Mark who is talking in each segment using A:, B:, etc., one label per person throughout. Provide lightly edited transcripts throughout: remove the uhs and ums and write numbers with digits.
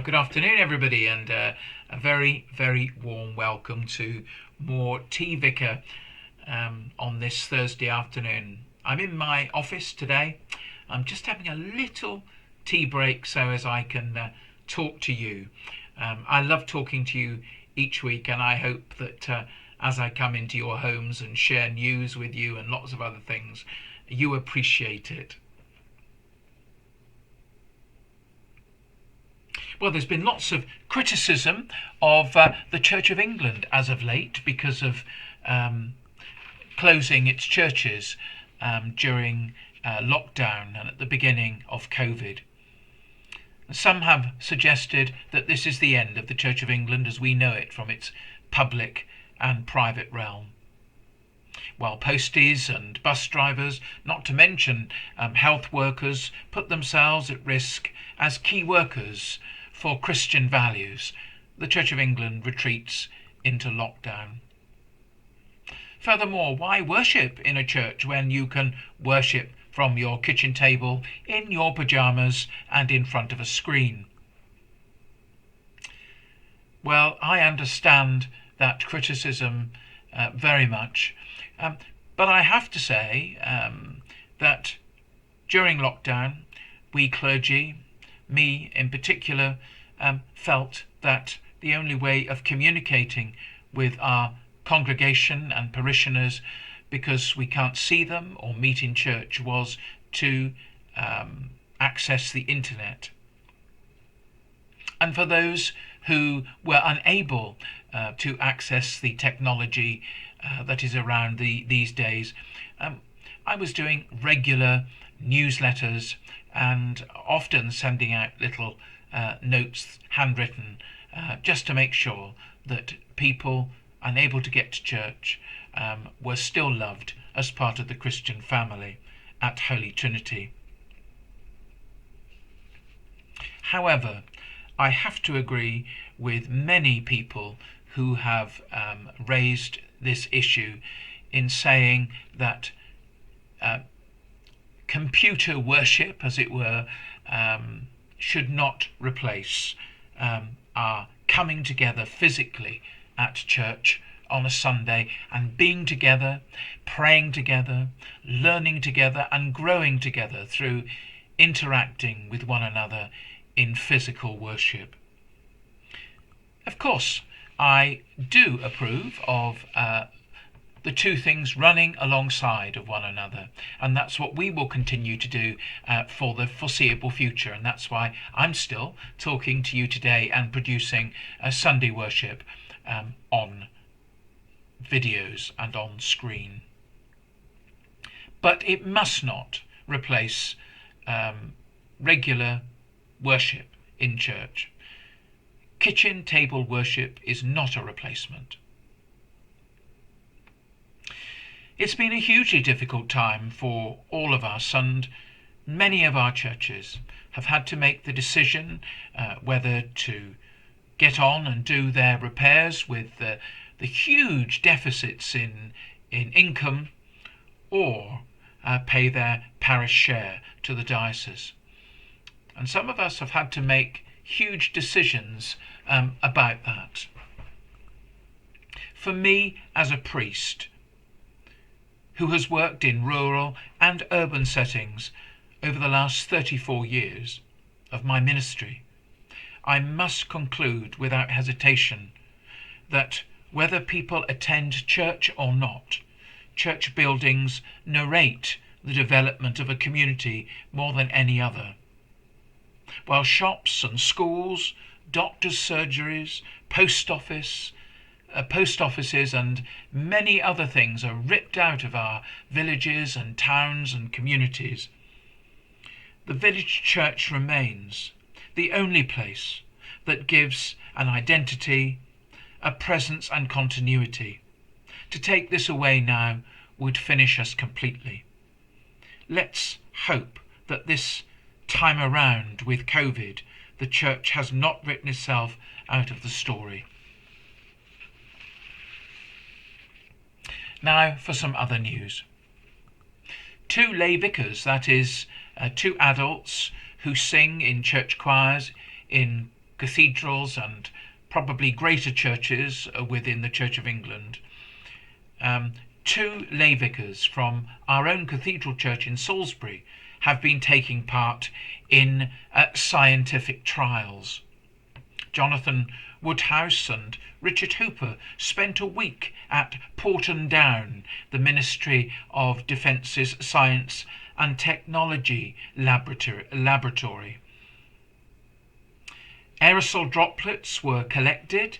A: Good afternoon, everybody, and a very, very warm welcome to more Tea Vicar on this Thursday afternoon. I'm in my office today. I'm just having a little tea break so as I can talk to you. I love talking to you each week, and I hope that as I come into your homes and share news with you and lots of other things, you appreciate it. Well, there's been lots of criticism of the Church of England as of late because of closing its churches during lockdown and at the beginning of COVID. Some have suggested that this is the end of the Church of England as we know it from its public and private realm. While posties and bus drivers, not to mention health workers, put themselves at risk as key workers for Christian values, the Church of England retreats into lockdown. Furthermore, why worship in a church when you can worship from your kitchen table, in your pyjamas and in front of a screen? Well, I understand that criticism very much, but I have to say that during lockdown, we clergy, me in particular, felt that the only way of communicating with our congregation and parishioners, because we can't see them or meet in church, was to access the internet. And for those who were unable to access the technology that is around these days, I was doing regular newsletters and often sending out little notes, handwritten, just to make sure that people unable to get to church were still loved as part of the Christian family at Holy Trinity. However, I have to agree with many people who have raised this issue in saying that computer worship, as it were, should not replace our coming together physically at church on a Sunday and being together, praying together, learning together and growing together through interacting with one another in physical worship. Of course, I do approve of the two things running alongside of one another, and that's what we will continue to do for the foreseeable future, and that's why I'm still talking to you today and producing Sunday worship on videos and on screen. But it must not replace regular worship in church. Kitchen table worship is not a replacement. It's been a hugely difficult time for all of us, and many of our churches have had to make the decision whether to get on and do their repairs with the huge deficits in income, or pay their parish share to the diocese. And some of us have had to make huge decisions about that. For me, as a priest who has worked in rural and urban settings over the last 34 years of my ministry, I must conclude without hesitation that whether people attend church or not, church buildings narrate the development of a community more than any other. While shops and schools, doctors' surgeries, post offices and many other things are ripped out of our villages and towns and communities, the village church remains the only place that gives an identity, a presence and continuity. To take this away now would finish us completely. Let's hope that this time around with COVID, the church has not written itself out of the story. Now for some other news. Two lay vicars, that is, two adults who sing in church choirs in cathedrals and probably greater churches within the Church of England. 2 lay vicars from our own cathedral church in Salisbury have been taking part in scientific trials. Jonathan Woodhouse and Richard Hooper spent a week at Porton Down, the Ministry of Defence's Science and Technology Laboratory. Aerosol droplets were collected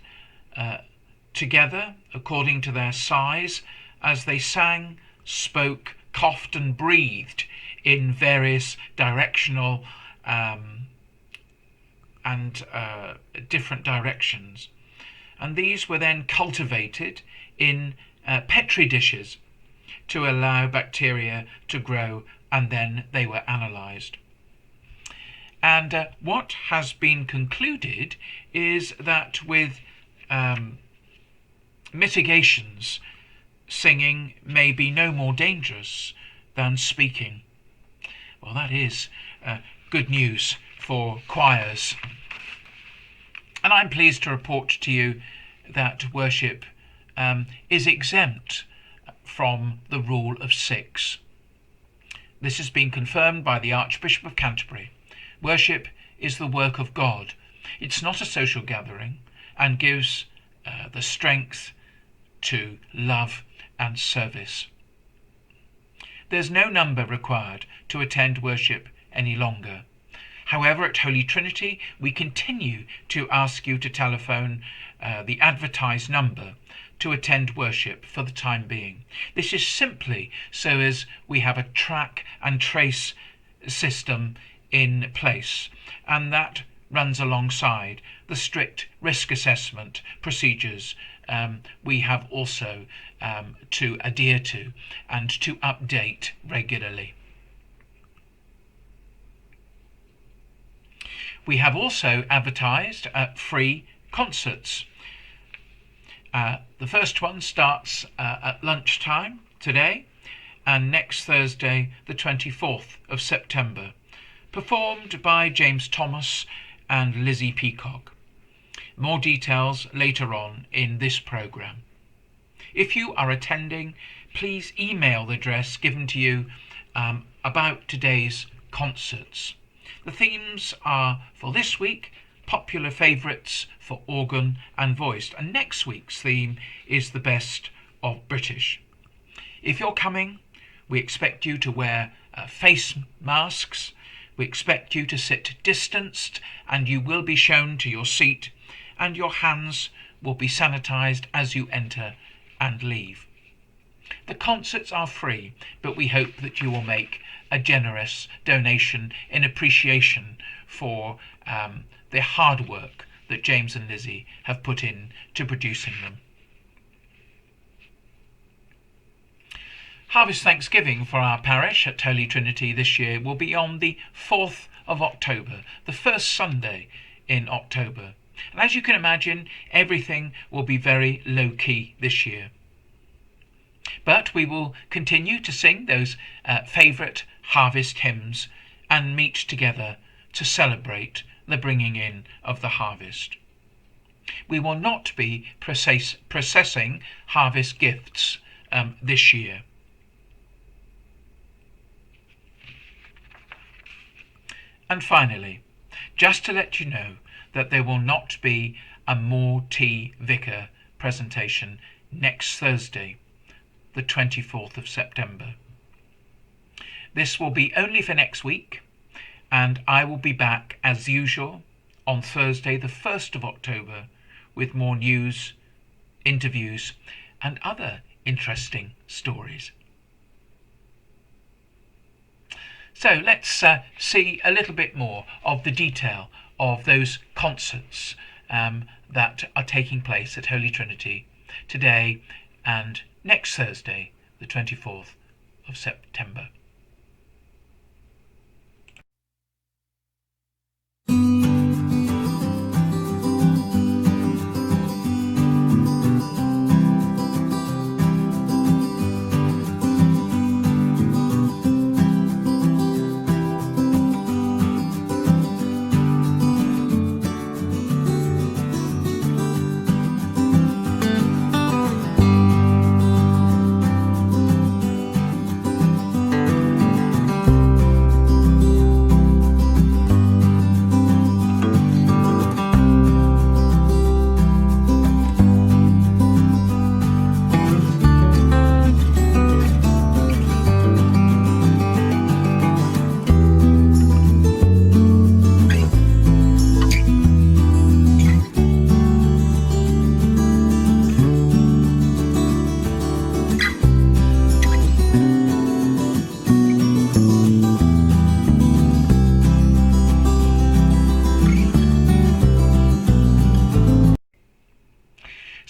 A: together according to their size as they sang, spoke, coughed and breathed in various directional and different directions. And these were then cultivated in Petri dishes to allow bacteria to grow, and then they were analysed. And what has been concluded is that with mitigations, singing may be no more dangerous than speaking. Well, that is good news for choirs. And I'm pleased to report to you that worship is exempt from the rule of 6. This has been confirmed by the Archbishop of Canterbury. Worship is the work of God. It's not a social gathering and gives the strength to love and service. There's no number required to attend worship any longer. However, at Holy Trinity, we continue to ask you to telephone the advertised number to attend worship for the time being. This is simply so as we have a track and trace system in place, and that runs alongside the strict risk assessment procedures we have also to adhere to and to update regularly. We have also advertised free concerts. The first one starts at lunchtime today and next Thursday, the 24th of September, performed by James Thomas and Lizzie Peacock. More details later on in this programme. If you are attending, please email the address given to you about today's concerts. The themes are, for this week, popular favourites for organ and voice, and next week's theme is the best of British. If you're coming, we expect you to wear face masks. We expect you to sit distanced, and you will be shown to your seat, and your hands will be sanitised as you enter and leave. The concerts are free, but we hope that you will make a generous donation in appreciation for the hard work that James and Lizzie have put in to producing them. Harvest Thanksgiving for our parish at Holy Trinity this year will be on the 4th of October, the first Sunday in October. And as you can imagine, everything will be very low-key this year. But we will continue to sing those favourite harvest hymns and meet together to celebrate the bringing in of the harvest. We will not be processing harvest gifts this year. And finally, just to let you know that there will not be a More Tea Vicar presentation next Thursday, the 24th of September. This will be only for next week, and I will be back as usual on Thursday, the 1st of October, with more news, interviews, and other interesting stories. So let's see a little bit more of the detail of those concerts that are taking place at Holy Trinity today and next Thursday, the 24th of September.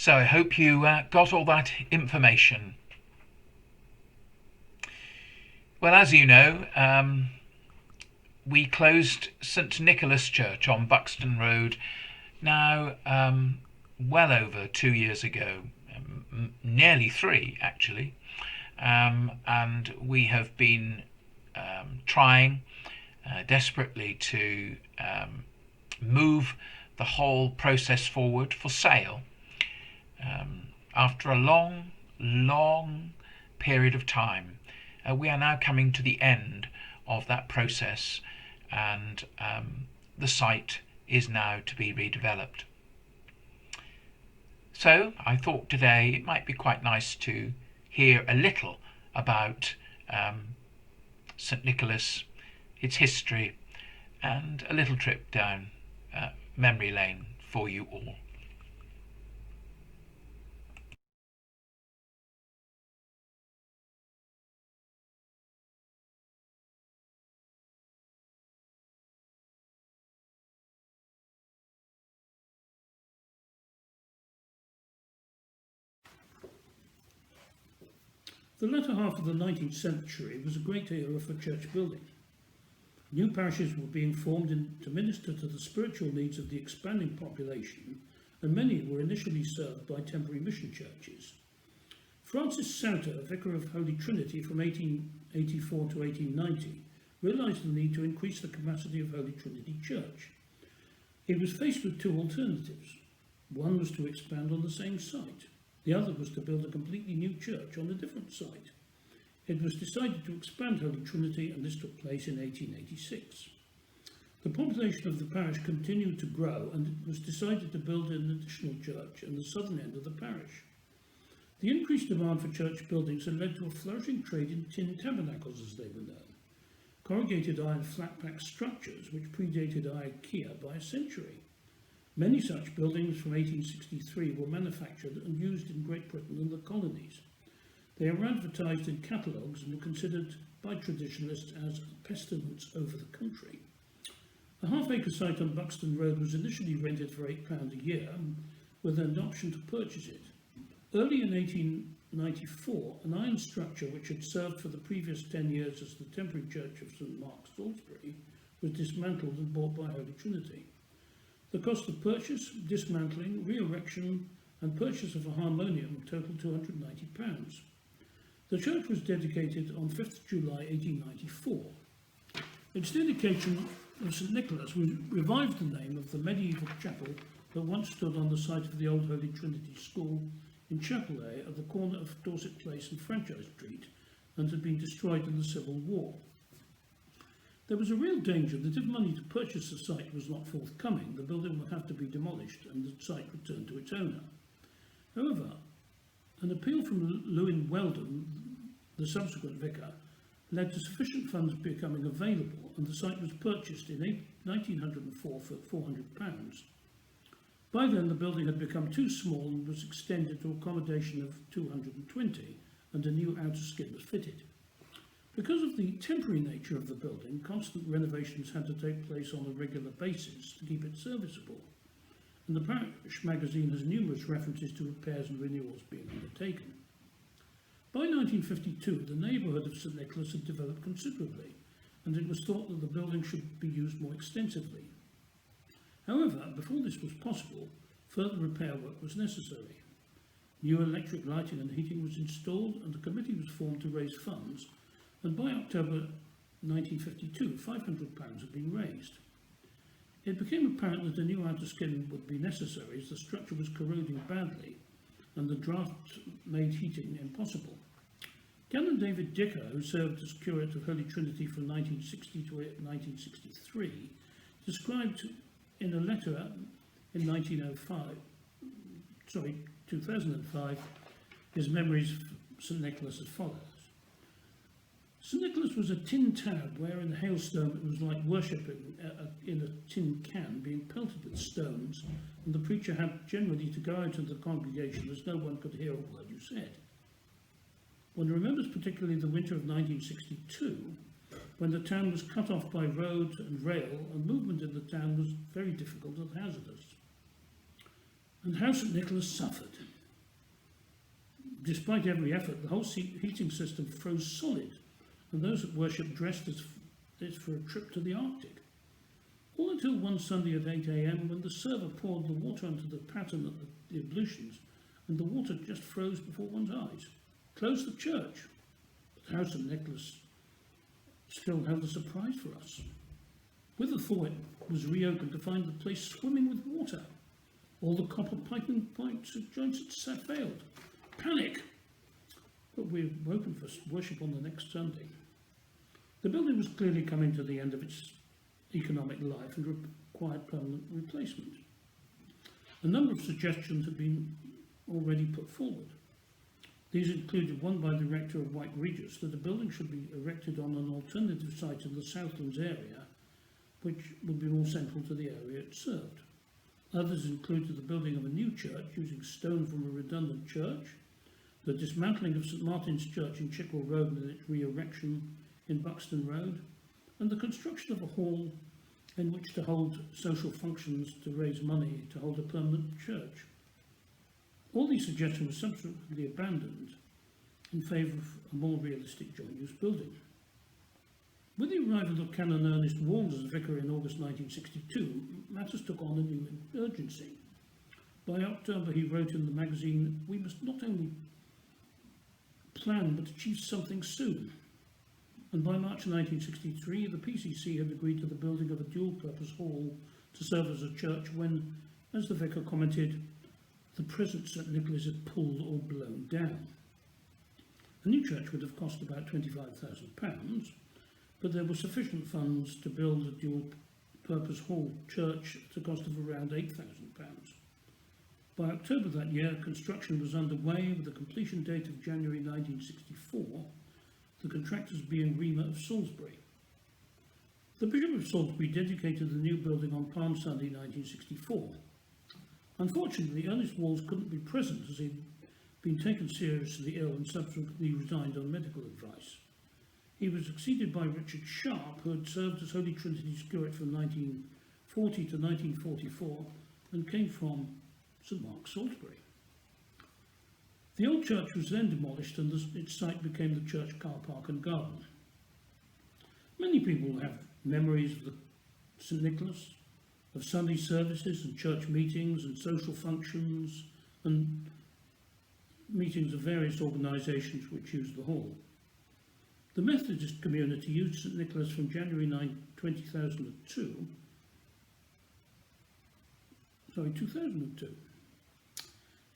A: So I hope you got all that information. Well, as you know, we closed St Nicholas Church on Buxton Road now well over 2 years ago, nearly 3 actually, and we have been trying desperately to move the whole process forward for sale. After a long period of time, we are now coming to the end of that process, and the site is now to be redeveloped. So I thought today it might be quite nice to hear a little about St Nicholas, its history, and a little trip down memory lane for you all.
B: The latter half of the 19th century was a great era for church building. New parishes were being formed to minister to the spiritual needs of the expanding population, and many were initially served by temporary mission churches. Francis Sauter, vicar of Holy Trinity from 1884 to 1890, realised the need to increase the capacity of Holy Trinity Church. He was faced with 2 alternatives. One was to expand on the same site. The other was to build a completely new church on a different site. It was decided to expand Holy Trinity, and this took place in 1886. The population of the parish continued to grow, and it was decided to build an additional church in the southern end of the parish. The increased demand for church buildings had led to a flourishing trade in tin tabernacles, as they were known, corrugated iron flat-pack structures which predated IKEA by a century. Many such buildings from 1863 were manufactured and used in Great Britain and the colonies. They are advertised in catalogues and were considered by traditionalists as a pestilence over the country. A half-acre site on Buxton Road was initially rented for £8 a year, with an option to purchase it. Early in 1894, an iron structure which had served for the previous 10 years as the temporary church of St Mark, Salisbury, was dismantled and bought by Holy Trinity. The cost of purchase, dismantling, re-erection and purchase of a harmonium totaled £290. The church was dedicated on 5th July 1894. Its dedication of St Nicholas revived the name of the medieval chapel that once stood on the site of the old Holy Trinity School in Chapelay at the corner of Dorset Place and Franchise Street, and had been destroyed in the Civil War. There was a real danger that if money to purchase the site was not forthcoming, the building would have to be demolished and the site returned to its owner. However, an appeal from Lewin Weldon, the subsequent vicar, led to sufficient funds becoming available, and the site was purchased in 1904 for £400. By then the building had become too small and was extended to accommodation of 220, and a new outer skin was fitted. Because of the temporary nature of the building, constant renovations had to take place on a regular basis to keep it serviceable, and the parish magazine has numerous references to repairs and renewals being undertaken. By 1952, the neighbourhood of St Nicholas had developed considerably, and it was thought that the building should be used more extensively. However, before this was possible, further repair work was necessary. New electric lighting and heating was installed, and a committee was formed to raise funds, and by October 1952, £500 had been raised. It became apparent that a new outer skin would be necessary as the structure was corroding badly and the draft made heating impossible. Canon David Dicker, who served as curate of Holy Trinity from 1960 to 1963, described in a letter in 2005, his memories of St Nicholas as follows. St Nicholas was a tin tab where in the hailstorm it was like worshipping in a tin can being pelted with stones, and the preacher had generally to go out into the congregation as no one could hear a word you said. One remembers particularly the winter of 1962, when the town was cut off by road and rail, and movement in the town was very difficult and hazardous. And how St Nicholas suffered. Despite every effort, the whole heating system froze solid, and those at worship dressed as for a trip to the Arctic. All until one Sunday at 8 a.m. when the server poured the water onto the pattern at the ablutions, and the water just froze before one's eyes. Closed the church, but the house of Nicholas still held a surprise for us. With the thaw, it was reopened to find the place swimming with water. All the copper piping pipes and joints had failed. Panic! But we were open for worship on the next Sunday. The building was clearly coming to the end of its economic life and required permanent replacement. A number of suggestions had been already put forward. These included one by the rector of White Regis that the building should be erected on an alternative site in the Southlands area, which would be more central to the area it served. Others included the building of a new church using stone from a redundant church, the dismantling of St Martin's Church in Chickwell Road and its re-erection in Buxton Road, and the construction of a hall in which to hold social functions to raise money to hold a permanent church. All these suggestions were subsequently abandoned in favour of a more realistic joint-use building. With the arrival of Canon Ernest Walls as vicar in August 1962, matters took on a new urgency. By October, he wrote in the magazine, "We must not only plan but achieve something soon." And by March 1963, the PCC had agreed to the building of a dual-purpose hall to serve as a church when, as the vicar commented, the present St Nicholas had pulled or blown down. A new church would have cost about £25,000, but there were sufficient funds to build a dual-purpose hall church at a cost of around £8,000. By October that year, construction was underway with a completion date of January 1964, the contractors being Weymouth of Salisbury. The Bishop of Salisbury dedicated the new building on Palm Sunday 1964. Unfortunately, Ernest Walls couldn't be present as he'd been taken seriously ill and subsequently resigned on medical advice. He was succeeded by Richard Sharp, who had served as Holy Trinity's curate from 1940 to 1944 and came from St Mark's, Salisbury. The old church was then demolished and its site became the church car park and garden. Many people have memories of the St Nicholas, of Sunday services and church meetings and social functions and meetings of various organisations which used the hall. The Methodist community used St Nicholas from January 2002,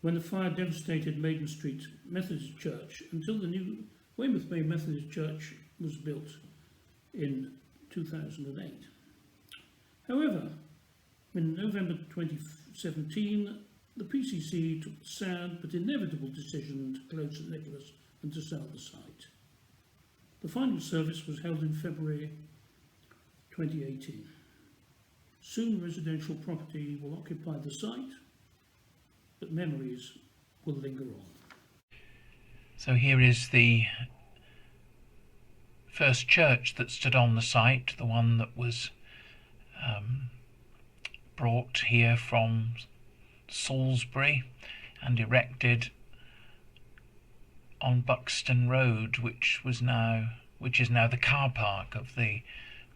B: when the fire devastated Maiden Street Methodist Church, until the new Weymouth Bay Methodist Church was built in 2008. However, in November 2017, the PCC took the sad but inevitable decision to close St Nicholas and to sell the site. The final service was held in February 2018. Soon residential property will occupy the site, but memories will linger on.
A: So here is the first church that stood on the site, the one that was brought here from Salisbury and erected on Buxton Road, which is now the car park of the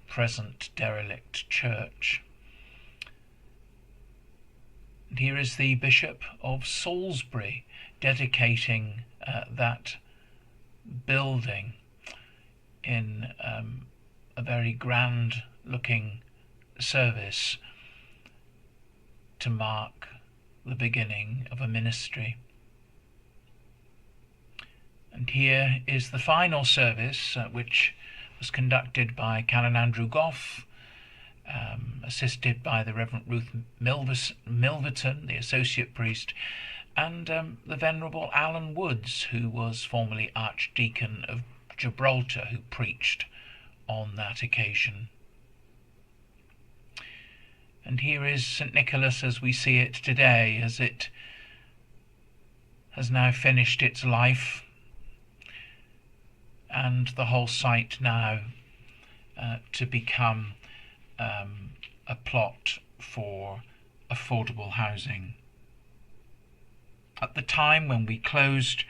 A: present derelict church. And here is the Bishop of Salisbury dedicating that building in a very grand looking service to mark the beginning of a ministry. And here is the final service, which was conducted by Canon Andrew Goff, assisted by the Reverend Ruth Milverton, the associate priest, and the Venerable Alan Woods, who was formerly Archdeacon of Gibraltar, who preached on that occasion. And here is St Nicholas as we see it today, as it has now finished its life, and the whole site now to become a plot for affordable housing. At the time when we closed,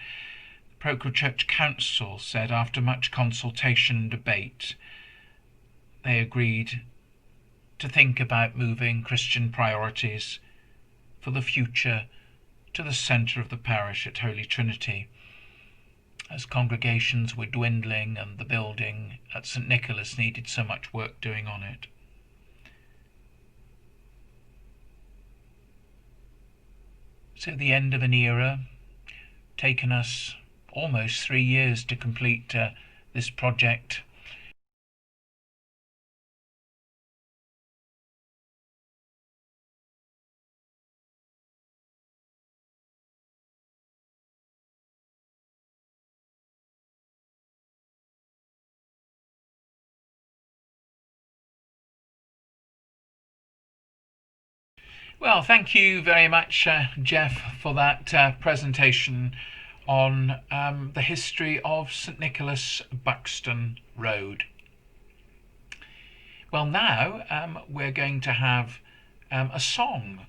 A: Procol Church Council said after much consultation and debate, they agreed to think about moving Christian priorities for the future to the centre of the parish at Holy Trinity, as congregations were dwindling and the building at St Nicholas needed so much work doing on it. So the end of an era, taken us almost 3 years to complete this project. Well, thank you very much, Jeff, for that presentation on the history of St Nicholas, Buxton Road. Well, now we're going to have a song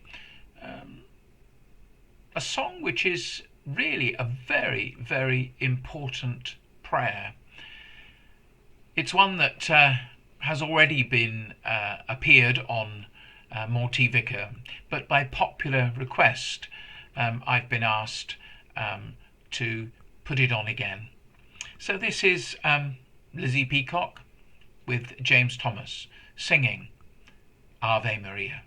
A: which is really a very, very important prayer. It's one that has already been appeared on Vicar, but by popular request I've been asked to put it on again. So this is Lizzie Peacock with James Thomas singing Ave Maria.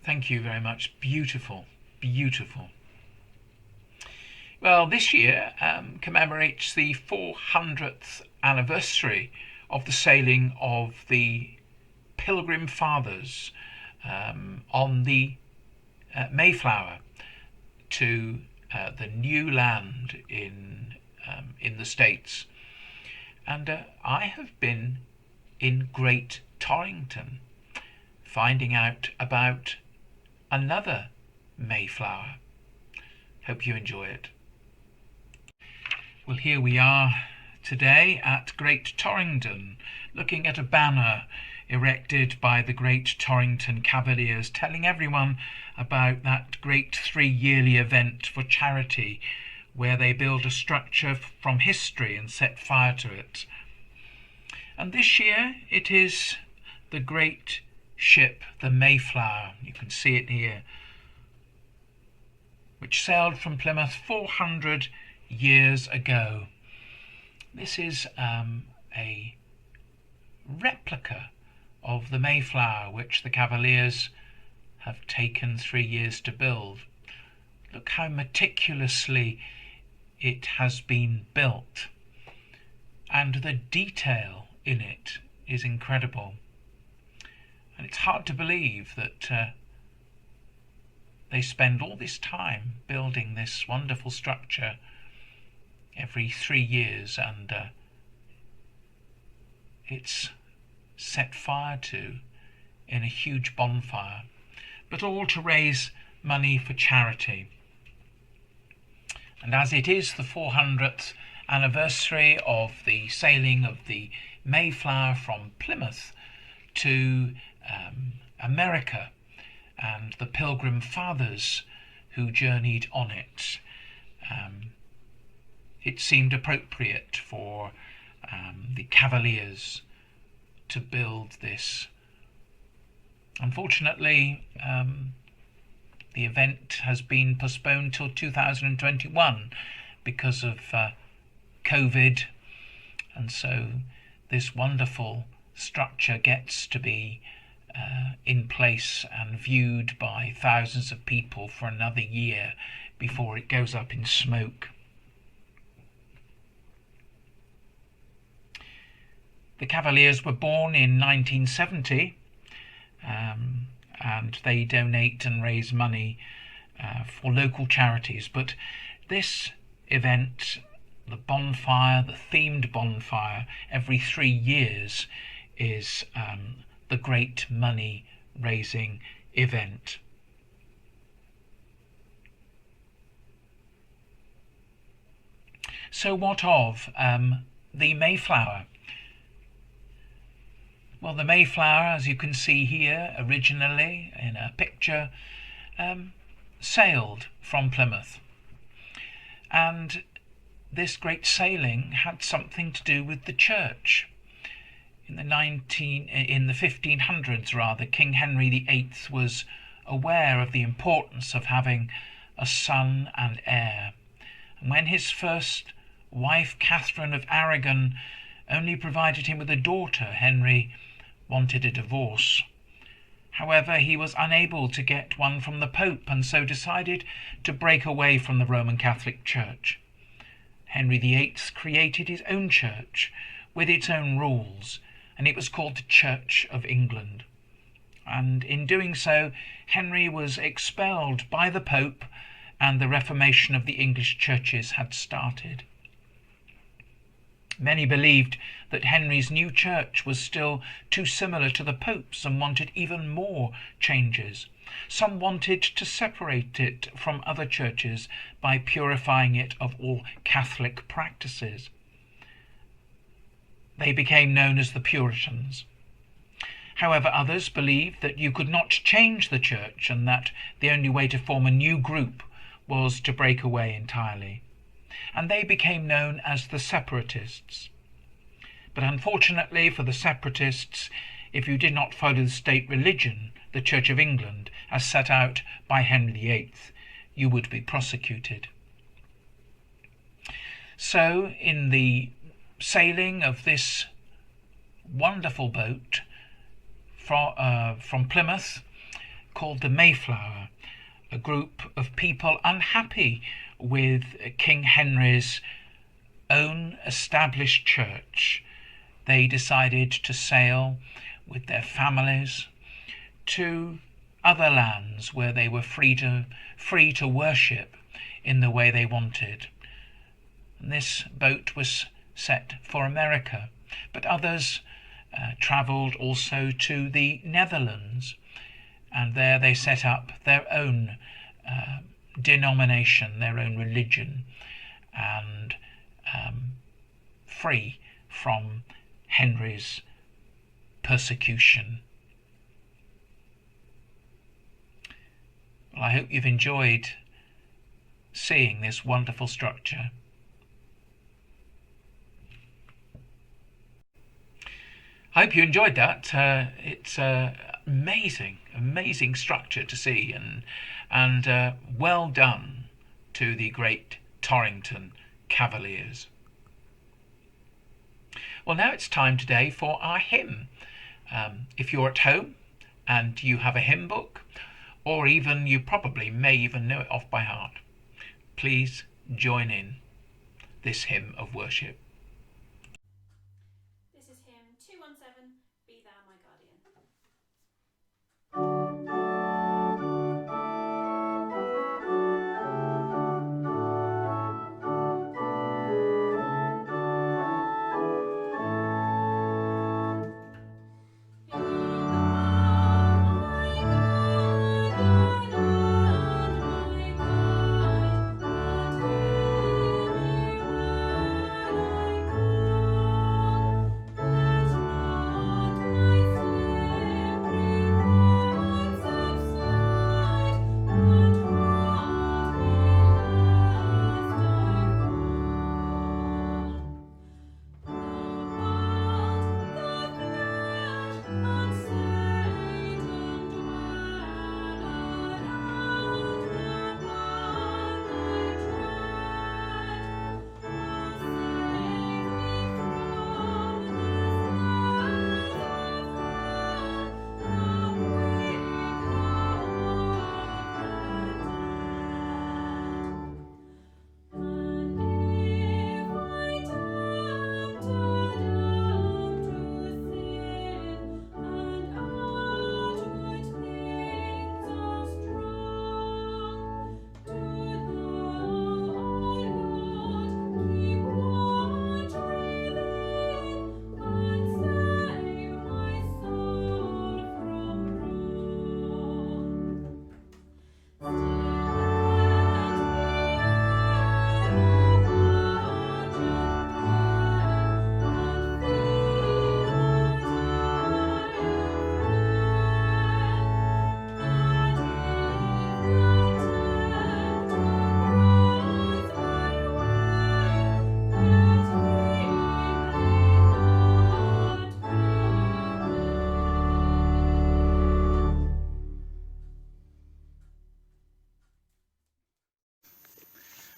A: Thank you very much. Beautiful, beautiful. Well, this year commemorates the 400th anniversary of the sailing of the Pilgrim Fathers on the Mayflower to the new land in the States. And I have been in great Torrington, finding out about another Mayflower. Hope you enjoy it. Well, here we are today at Great Torrington, looking at a banner erected by the Great Torrington Cavaliers, telling everyone about that great 3-yearly event for charity, where they build a structure from history and set fire to it. And this year it is the great ship, the Mayflower, you can see it here, which sailed from Plymouth 400 years ago. This is a replica of the Mayflower, which the Cavaliers have taken 3 years to build. Look how meticulously it has been built, and the detail in it is incredible. And it's hard to believe that they spend all this time building this wonderful structure every 3 years, and it's set fire to in a huge bonfire, but all to raise money for charity. And as it is the 400th anniversary of the sailing of the Mayflower from Plymouth to America, and the Pilgrim Fathers who journeyed on it, it seemed appropriate for the Cavaliers to build this. Unfortunately, the event has been postponed till 2021 because of COVID, and so this wonderful structure gets to be in place and viewed by thousands of people for another year before it goes up in smoke. The Cavaliers were born in 1970, and they donate and raise money for local charities. But this event, the bonfire, the themed bonfire, every 3 years is the great money raising event. So what of the Mayflower? Well, the Mayflower, as you can see here, originally in a picture, sailed from Plymouth. And this great sailing had something to do with the church. In the 1500s, rather, King Henry VIII was aware of the importance of having a son and heir. And when his first wife, Catherine of Aragon, only provided him with a daughter, Henry wanted a divorce. However, he was unable to get one from the Pope, and so decided to break away from the Roman Catholic Church. Henry VIII created his own church with its own rules, and it was called the Church of England. And in doing so, Henry was expelled by the Pope, and the Reformation of the English churches had started. Many believed that Henry's new church was still too similar to the Pope's and wanted even more changes. Some wanted to separate it from other churches by purifying it of all Catholic practices. They became known as the Puritans. However, others believed that you could not change the church, and that the only way to form a new group was to break away entirely. And they became known as the Separatists. But unfortunately for the Separatists, if you did not follow the state religion, the Church of England, as set out by Henry VIII, you would be prosecuted. So, in the sailing of this wonderful boat from Plymouth, called the Mayflower, a group of people unhappy with King Henry's own established church, they decided to sail with their families to other lands where they were free to worship in the way they wanted. And this boat was set for America, but others travelled also to the Netherlands, and there they set up their own denomination, their own religion, and free from Henry's persecution. Well, I hope you've enjoyed seeing this wonderful structure. I hope you enjoyed that. It's amazing structure to see, and well done to the great Torrington Cavaliers. Well, now it's time today for our hymn. If you're at home and you have a hymn book, or even you probably may even know it off by heart, please join in this hymn of worship.
C: This is hymn 217, Be Thou My Guardian.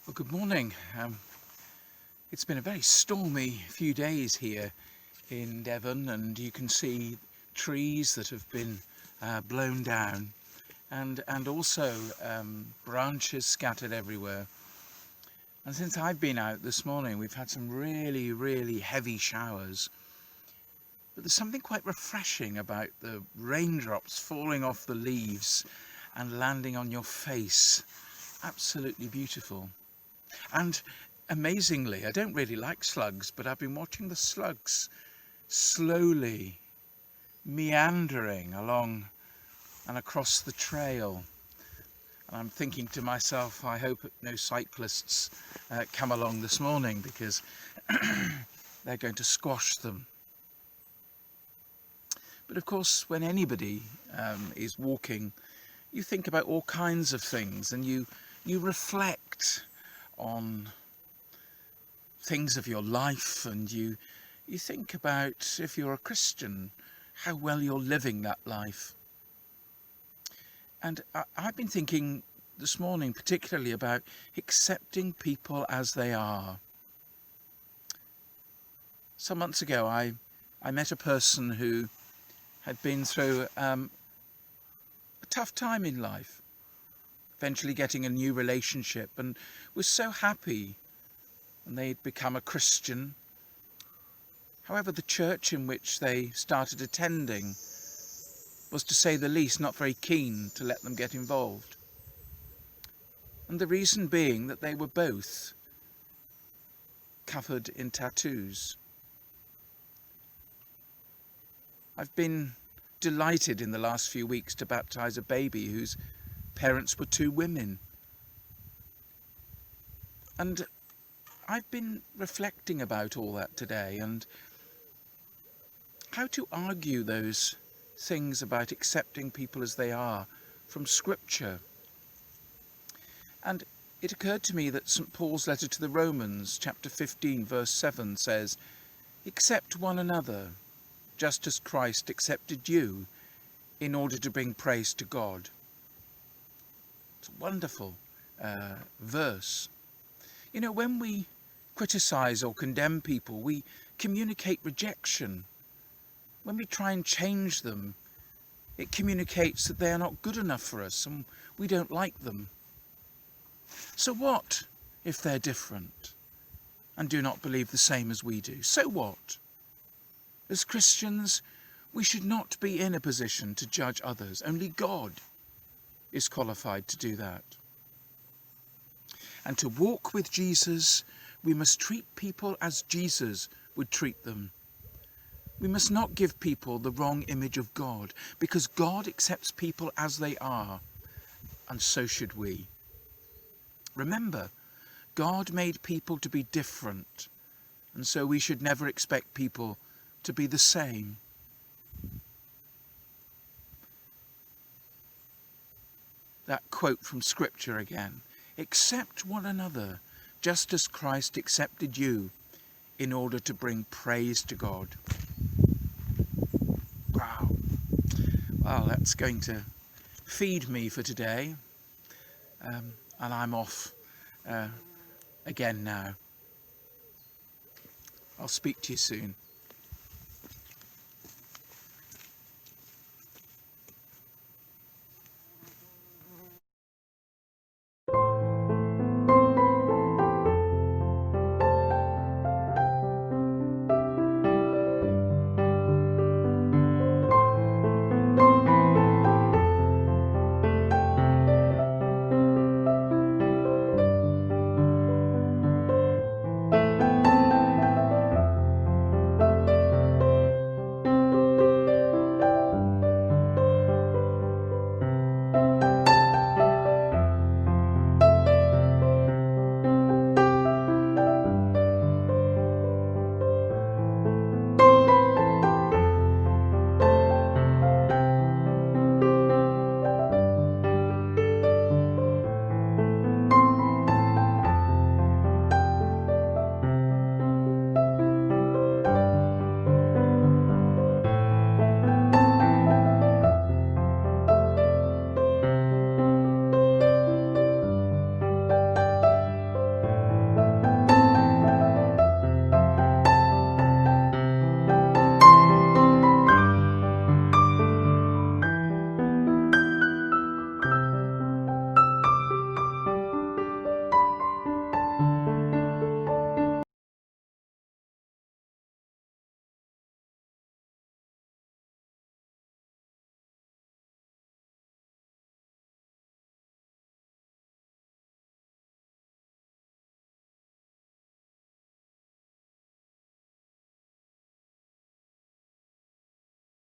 A: Well, good morning. It's been a very stormy few days here in Devon, and you can see trees that have been blown down, and also branches scattered everywhere. And since I've been out this morning, we've had some really heavy showers. But there's something quite refreshing about the raindrops falling off the leaves and landing on your face. Absolutely beautiful. And amazingly, I don't really like slugs, but I've been watching the slugs slowly meandering along and across the trail. And I'm thinking to myself, I hope no cyclists come along this morning, because they're going to squash them. But of course, when anybody is walking, you think about all kinds of things, and you reflect on things of your life, and you think about, if you're a Christian, how well you're living that life. And I've been thinking this morning particularly about accepting people as they are. Some months ago I met a person who had been through a tough time in life, eventually getting a new relationship, and was so happy, and they'd become a Christian. However, the church in which they started attending was, to say the least, not very keen to let them get involved. And the reason being that they were both covered in tattoos.
D: I've been delighted in the last few weeks to baptize a baby whose parents were two women. And I've been reflecting about all that today and how to argue those things about accepting people as they are from Scripture. And it occurred to me that St. Paul's letter to the Romans, chapter 15, verse 7 says, "Accept one another, just as Christ accepted you, in order to bring praise to God." It's a wonderful verse. You know, when we criticise or condemn people, we communicate rejection. When we try and change them, it communicates that they are not good enough for us and we don't like them. So what if they're different and do not believe the same as we do? So what? As Christians, we should not be in a position to judge others. Only God is qualified to do that. And to walk with Jesus, we must treat people as Jesus would treat them. We must not give people the wrong image of God, because God accepts people as they are, and so should we. Remember, God made people to be different, and so we should never expect people to be the same. That quote from Scripture again. Accept one another, just as Christ accepted you, in order to bring praise to God. Wow. Well, that's going to feed me for today. And I'm off again now. I'll speak to you soon.